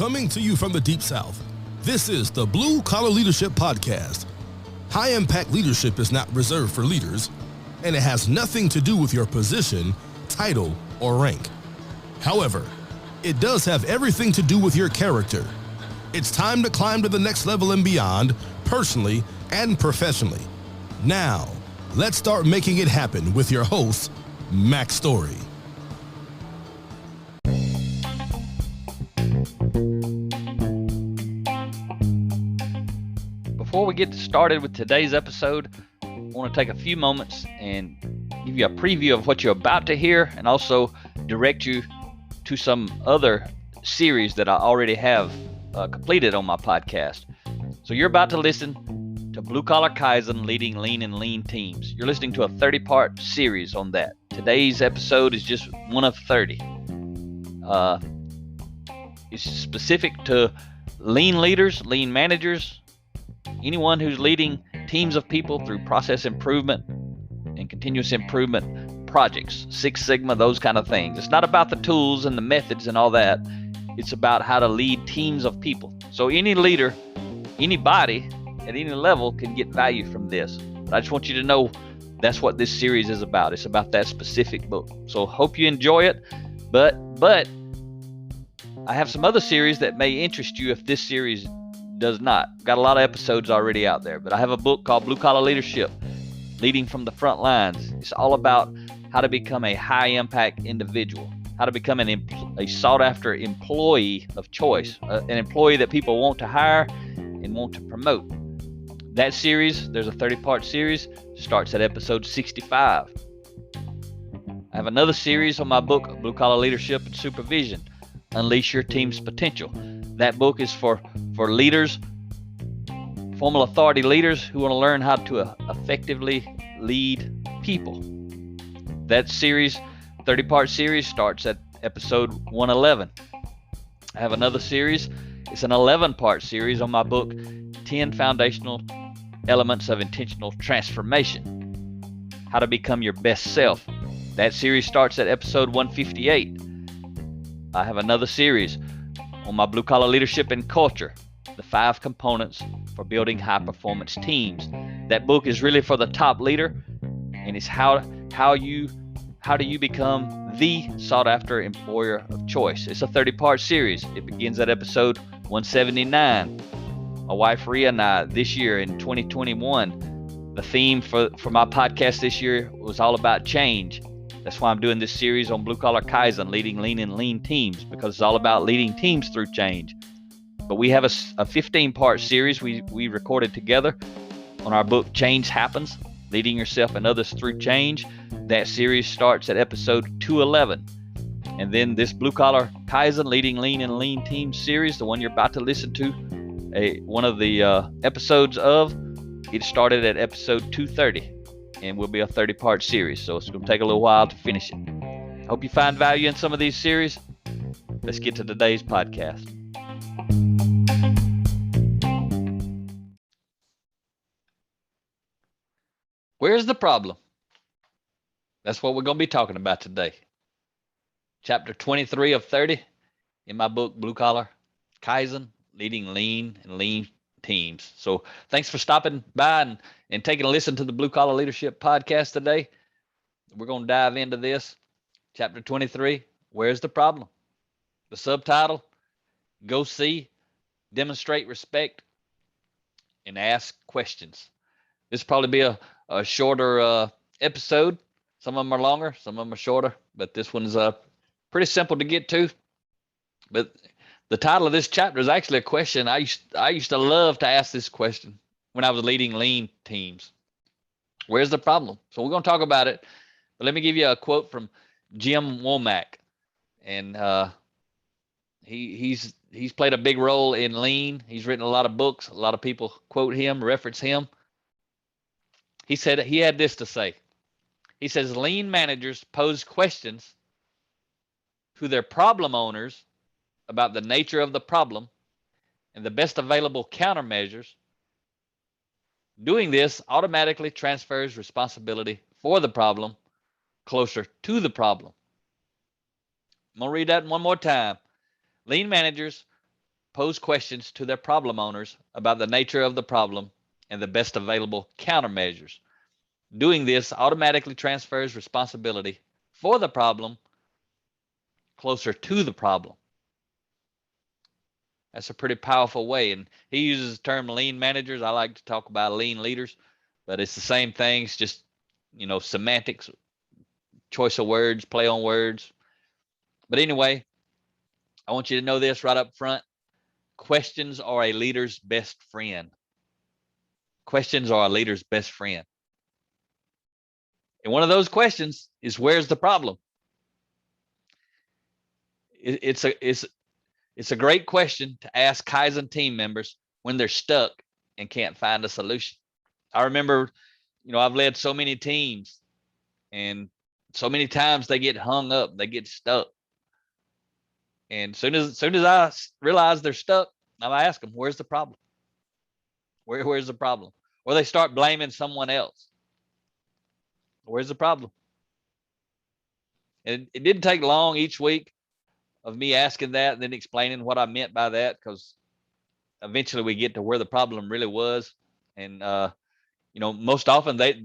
Coming to you from the Deep South, this is the Blue Collar Leadership Podcast. High-impact leadership is not reserved for leaders, and it has nothing to do with your position, title, or rank. However, it does have everything to do with your character. It's time to climb to the next level and beyond, personally and professionally. Now, let's start making it happen with your host, Mac Story. Before we get started with today's episode, I want to take a few moments and give you a preview of what you're about to hear and also direct you to some other series that I already have completed on my podcast. So you're about to listen to Blue Collar Kaizen, Leading Lean and Lean Teams. You're listening to a 30-part series on that. Today's episode is just one of 30. It's specific to lean leaders, lean managers, anyone who's leading teams of people through process improvement and continuous improvement projects, Six Sigma, those kind of things. It's not about the tools and the methods and all that. It's about how to lead teams of people. So any leader, anybody at any level can get value from this. But I just want you to know that's what this series is about. It's about that specific book. So hope you enjoy it. But I have some other series that may interest you if this series does not. Got a lot of episodes already out there. But I have a book called Blue Collar Leadership, Leading from the Front Lines. It's all about how to become a high-impact individual, how to become a sought-after employee of choice, an employee that people want to hire and want to promote. That series, there's a 30-part series, starts at episode 65. I have another series on my book, Blue Collar Leadership and Supervision, Unleash Your Team's Potential. That book is for leaders, formal authority leaders who want to learn how to effectively lead people. That series, 30-part series, starts at episode 111. I have another series. It's an 11-part series on my book, 10 Foundational Elements of Intentional Transformation, How to Become Your Best Self. That series starts at episode 158. I have another series on my Blue Collar Leadership and Culture, the 5 components for building high-performance teams. That book is really for the top leader, and it's how do you become the sought-after employer of choice. It's a 30-part series. It begins at episode 179. My wife Rhea and I, this year in 2021, the theme for my podcast this year was all about change. That's why I'm doing this series on Blue Collar Kaizen, Leading Lean and Lean Teams, because it's all about leading teams through change. But we have a 15-part series we recorded together on our book, Change Happens, Leading Yourself and Others Through Change. That series starts at episode 211. And then this Blue Collar Kaizen, Leading Lean and Lean Teams series, the one you're about to listen to, one of the episodes of, it started at episode 230 and will be a 30-part series. So it's going to take a little while to finish it. Hope you find value in some of these series. Let's get to today's podcast. Where's the problem? That's what we're going to be talking about today. Chapter 23 of 30 in my book, Blue Collar Kaizen, Leading Lean and Lean Teams. So thanks for stopping by and taking a listen to the Blue Collar Leadership Podcast today. We're going to dive into this. Chapter 23, Where's the Problem? The subtitle, Go See, Demonstrate Respect, and Ask Questions. This will probably be a shorter episode. Some of them are longer, some of them are shorter, but this one's pretty simple to get to. But the title of this chapter is actually a question. I used to love to ask this question when I was leading lean teams. Where's the problem? So we're going to talk about it, but let me give you a quote from Jim Womack, and he's played a big role in lean. He's written a lot of books. A lot of people quote him, reference him. He said he had this to say. He says, lean managers pose questions to their problem owners about the nature of the problem and the best available countermeasures. Doing this automatically transfers responsibility for the problem closer to the problem. I'm going to read that one more time. Lean managers pose questions to their problem owners about the nature of the problem and the best available countermeasures. Doing this automatically transfers responsibility for the problem closer to the problem. That's a pretty powerful way. And he uses the term lean managers. I like to talk about lean leaders, but it's the same thing. It's just, semantics, choice of words, play on words. But anyway, I want you to know this right up front. Questions are a leader's best friend. Questions are a leader's best friend. And one of those questions is, where's the problem? It's a great question to ask Kaizen team members when they're stuck and can't find a solution. I remember, I've led so many teams, and so many times they get hung up, they get stuck. And soon as I realize they're stuck, I ask them, where's the problem? Where's the problem? Or they start blaming someone else. Where's the problem? And it didn't take long each week of me asking that and then explaining what I meant by that, because eventually we get to where the problem really was. And most often they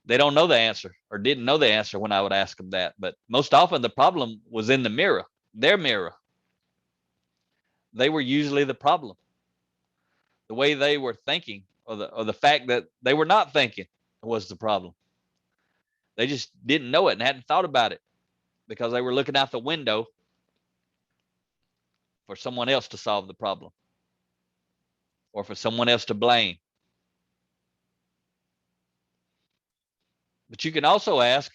don't know the answer, or didn't know the answer when I would ask them that. But most often the problem was in the mirror, their mirror. They were usually the problem. The way they were thinking, or the fact that they were not thinking, was the problem. They just didn't know it and hadn't thought about it, because they were looking out the window for someone else to solve the problem, or for someone else to blame. But you can also ask,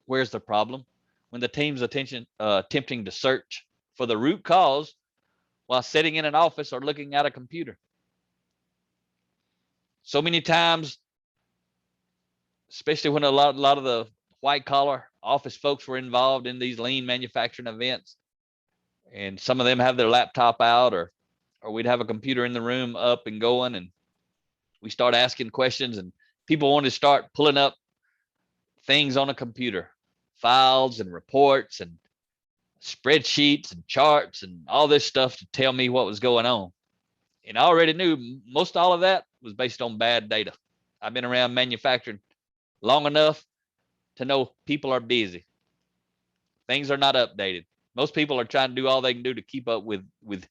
where's the problem, when the team's attempting to search for the root cause while sitting in an office or looking at a computer. So many times, especially when a lot of the white collar office folks were involved in these lean manufacturing events, and some of them have their laptop out, or we'd have a computer in the room up and going, and we start asking questions, and people want to start pulling up things on a computer, files and reports and spreadsheets and charts and all this stuff to tell me what was going on. And I already knew most all of that was based on bad data. I've been around manufacturing long enough to know people are busy. Things are not updated. Most people are trying to do all they can do to keep up with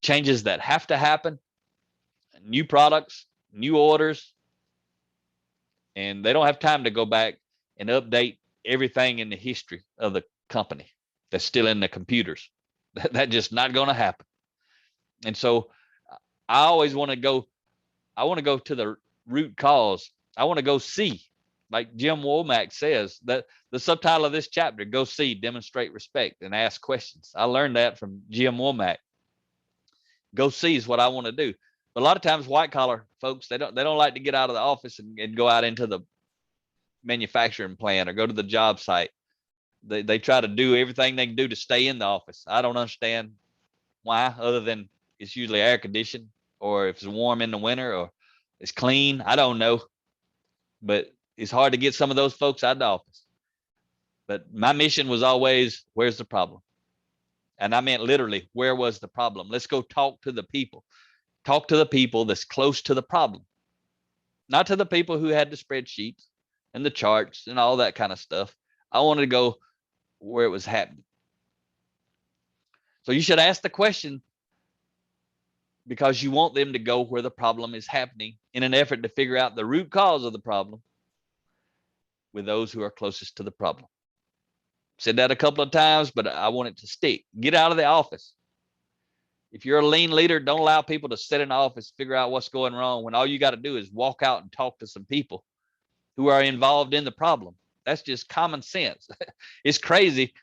changes that have to happen, new products, new orders, and they don't have time to go back and update everything in the history of the company that's still in the computers. That's just not going to happen. And so I always want to go to the root cause. I want to go see, like Jim Womack says, that the subtitle of this chapter, go see, demonstrate respect, and ask questions. I learned that from Jim Womack. Go see is what I want to do. But a lot of times white collar folks, they don't like to get out of the office and go out into the manufacturing plant or go to the job site. They try to do everything they can do to stay in the office. I don't understand why, other than it's usually air conditioned, or if it's warm in the winter, or it's clean. I don't know. But it's hard to get some of those folks out of the office. But my mission was always, where's the problem? And I meant literally, where was the problem? Let's go talk to the people. Talk to the people that's close to the problem. Not to the people who had the spreadsheets and the charts and all that kind of stuff. I wanted to go where it was happening. So you should ask the question because you want them to go where the problem is happening in an effort to figure out the root cause of the problem with those who are closest to the problem. Said that a couple of times, but I want it to stick. Get out of the office. If you're a lean leader, don't allow people to sit in the office, figure out what's going wrong, when all you got to do is walk out and talk to some people who are involved in the problem. That's just common sense. It's crazy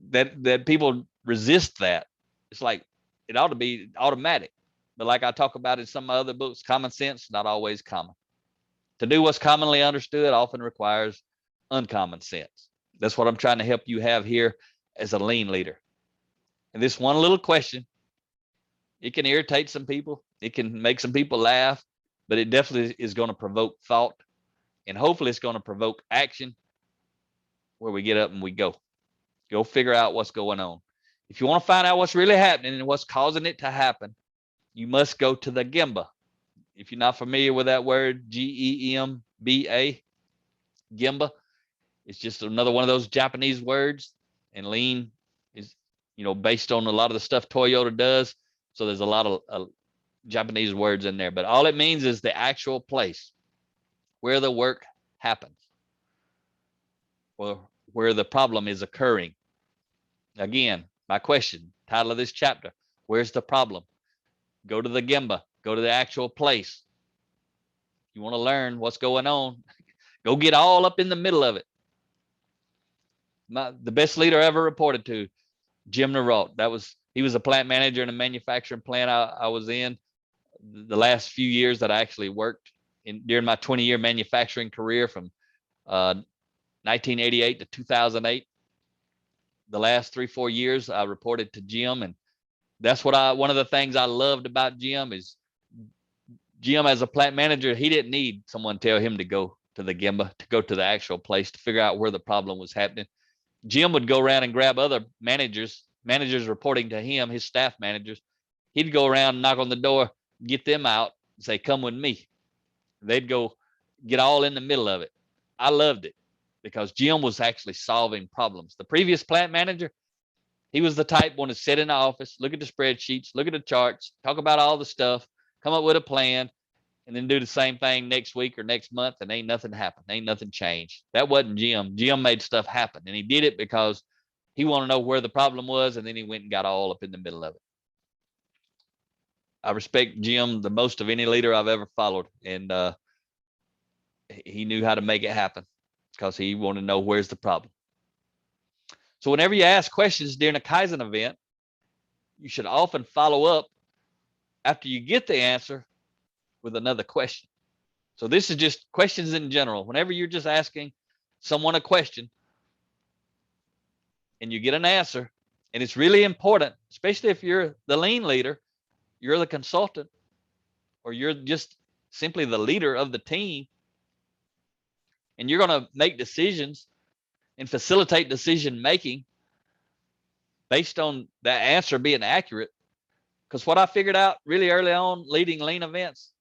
that people resist that. It's like it ought to be automatic. But like I talk about in some other books, common sense, not always common. To do what's commonly understood often requires uncommon sense. That's what I'm trying to help you have here as a lean leader. And this one little question, it can irritate some people. It can make some people laugh, but it definitely is going to provoke thought. And hopefully it's going to provoke action where we get up and we go. Go figure out what's going on. If you want to find out what's really happening and what's causing it to happen, you must go to the Gemba. If you're not familiar with that word, Gemba, Gemba, it's just another one of those Japanese words. And lean is, based on a lot of the stuff Toyota does. So there's a lot of Japanese words in there. But all it means is the actual place where the work happens, or where the problem is occurring. Again, my question, title of this chapter, where's the problem? Go to the Gemba. Go to the actual place. You want to learn what's going on, go get all up in the middle of it. The best leader I ever reported to, Jim Nerault. He was a plant manager in a manufacturing plant I was in the last few years that I actually worked in during my 20-year manufacturing career from 1988 to 2008. The last 3-4 years I reported to Jim, and that's one of the things I loved about Jim is Jim as a plant manager, he didn't need someone to tell him to go to the Gemba, to go to the actual place to figure out where the problem was happening. Jim would go around and grab other managers reporting to him, his staff managers. He'd go around, knock on the door, get them out, and say, come with me. They'd go get all in the middle of it. I loved it because Jim was actually solving problems. The previous plant manager, he was the type want to sit in the office, look at the spreadsheets, look at the charts, talk about all the stuff, come up with a plan, and then do the same thing next week or next month, and ain't nothing happened. Ain't nothing changed. That wasn't Jim. Jim made stuff happen, and he did it because he wanted to know where the problem was, and then he went and got all up in the middle of it. I respect Jim the most of any leader I've ever followed, and he knew how to make it happen because he wanted to know where's the problem. So whenever you ask questions during a Kaizen event, you should often follow up after you get the answer with another question. So this is just questions in general. Whenever you're just asking someone a question and you get an answer, and it's really important, especially if you're the lean leader, you're the consultant, or you're just simply the leader of the team, and you're going to make decisions and facilitate decision making based on that answer being accurate. Because what I figured out really early on leading lean events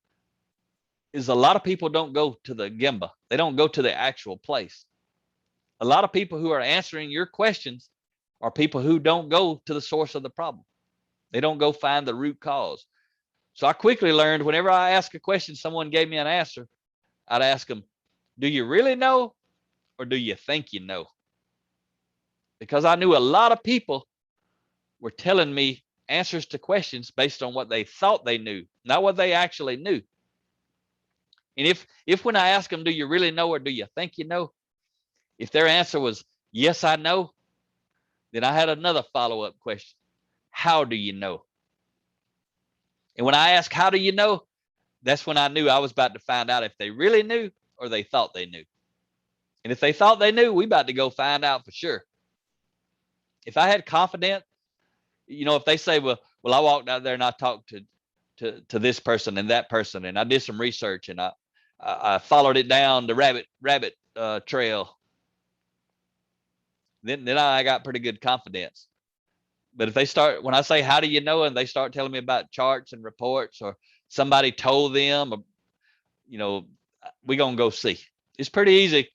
is a lot of people don't go to the Gemba. They don't go to the actual place. A lot of people who are answering your questions are people who don't go to the source of the problem. They don't go find the root cause. So I quickly learned whenever I ask a question, someone gave me an answer, I'd ask them, do you really know, or do you think you know? Because I knew a lot of people were telling me answers to questions based on what they thought they knew, not what they actually knew. And if when I ask them, do you really know, or do you think you know? If their answer was, yes, I know, then I had another follow-up question. How do you know? And when I asked, how do you know? That's when I knew I was about to find out if they really knew or they thought they knew. And if they thought they knew, we about to go find out for sure. If I had confidence, if they say, well, I walked out there and I talked to this person and that person, and I did some research and I followed it down the rabbit trail, then I got pretty good confidence. But if they start, when I say, how do you know, and they start telling me about charts and reports, or somebody told them, or, we're going to go see. It's pretty easy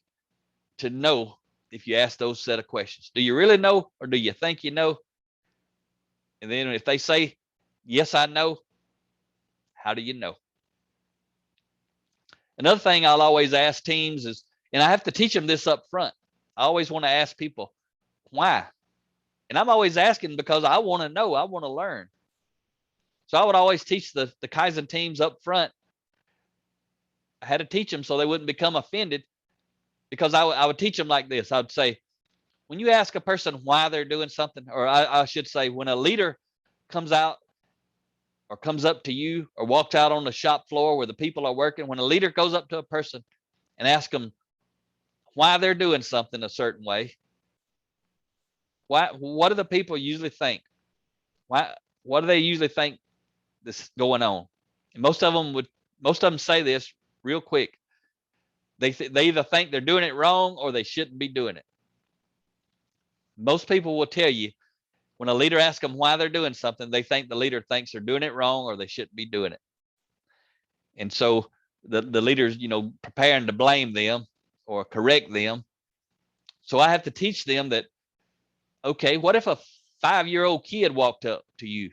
to know if you ask those set of questions. Do you really know, or do you think you know? And then if they say, yes, I know, how do you know? Another thing I'll always ask teams is, and I have to teach them this up front, I always want to ask people, why? And I'm always asking because I want to know, I want to learn. So I would always teach the Kaizen teams up front. I had to teach them so they wouldn't become offended, because I would teach them like this. I would say, when you ask a person why they're doing something, or I should say, when a leader comes out or comes up to you or walks out on the shop floor where the people are working, when a leader goes up to a person and asks them why they're doing something a certain way, what do the people usually think? What do they usually think this going on? And most of them say this real quick. They either think they're doing it wrong or they shouldn't be doing it. Most people will tell you when a leader asks them why they're doing something, they think the leader thinks they're doing it wrong or they shouldn't be doing it. And so the leader's, preparing to blame them or correct them. So I have to teach them that, okay, what if a 5-year-old kid walked up to you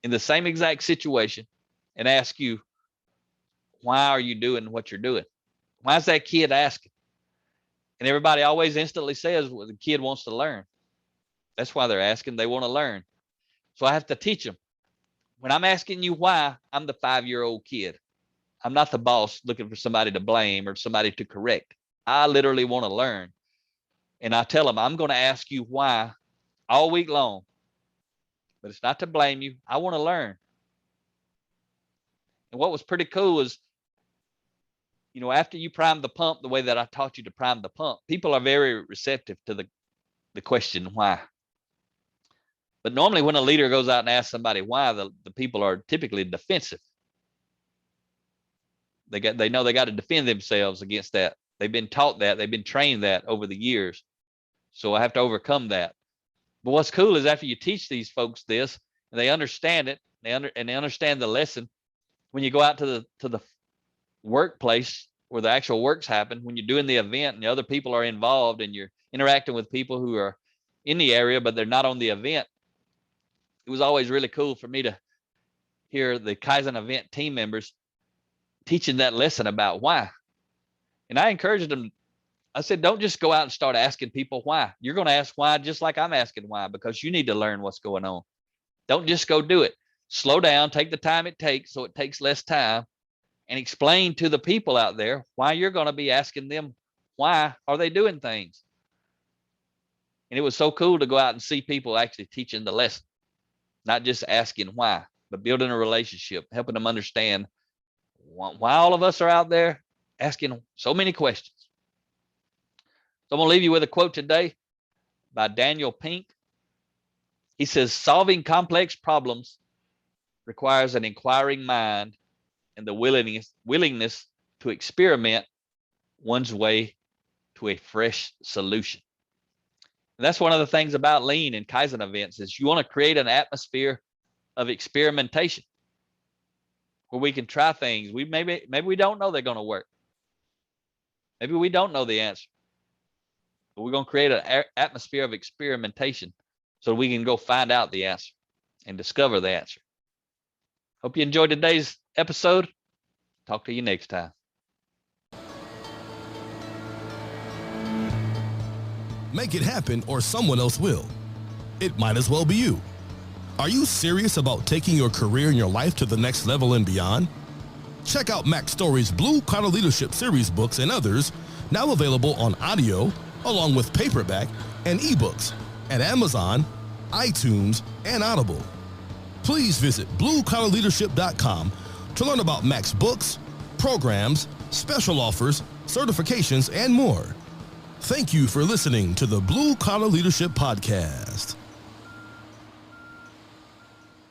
in the same exact situation and asked you, why are you doing what you're doing? Why is that kid asking? And everybody always instantly says, well, the kid wants to learn. That's why they're asking. They want to learn. So I have to teach them. When I'm asking you why, I'm the 5-year-old kid. I'm not the boss looking for somebody to blame or somebody to correct. I literally want to learn. And I tell them, I'm going to ask you why all week long. But it's not to blame you. I want to learn. And what was pretty cool is, after you prime the pump the way that I taught you to prime the pump, people are very receptive to the question why. But normally when a leader goes out and asks somebody why, the people are typically defensive. They know they got to defend themselves against that. They've been taught that. They've been trained that over the years. So I have to overcome that. But what's cool is after you teach these folks this, and they understand it, they understand the lesson, when you go out to the workplace where the actual works happen, when you're doing the event and the other people are involved and you're interacting with people who are in the area, but they're not on the event, it was always really cool for me to hear the Kaizen event team members teaching that lesson about why. And I encouraged them. I said, don't just go out and start asking people why. You're going to ask why just like I'm asking why, because you need to learn what's going on. Don't just go do it. Slow down, take the time it takes so it takes less time, and explain to the people out there why you're going to be asking them why are they doing things. And it was so cool to go out and see people actually teaching the lesson, not just asking why, but building a relationship, helping them understand why all of us are out there asking so many questions. So I'm going to leave you with a quote today by Daniel Pink. He says, solving complex problems requires an inquiring mind and the willingness to experiment one's way to a fresh solution. And that's one of the things about Lean and Kaizen events is you want to create an atmosphere of experimentation where we can try things. Maybe we don't know they're going to work. Maybe we don't know the answer. But we're going to create an atmosphere of experimentation so we can go find out the answer and discover the answer. Hope you enjoyed today's episode. Talk to you next time. Make it happen or someone else will. It might as well be you. Are you serious about taking your career and your life to the next level and beyond? Check out Mac Story's Blue Collar Leadership series books and others, now available on audio, along with paperback and ebooks at Amazon, iTunes, and Audible. Please visit bluecollarleadership.com to learn about Mac's books, programs, special offers, certifications, and more. Thank you for listening to the Blue Collar Leadership Podcast.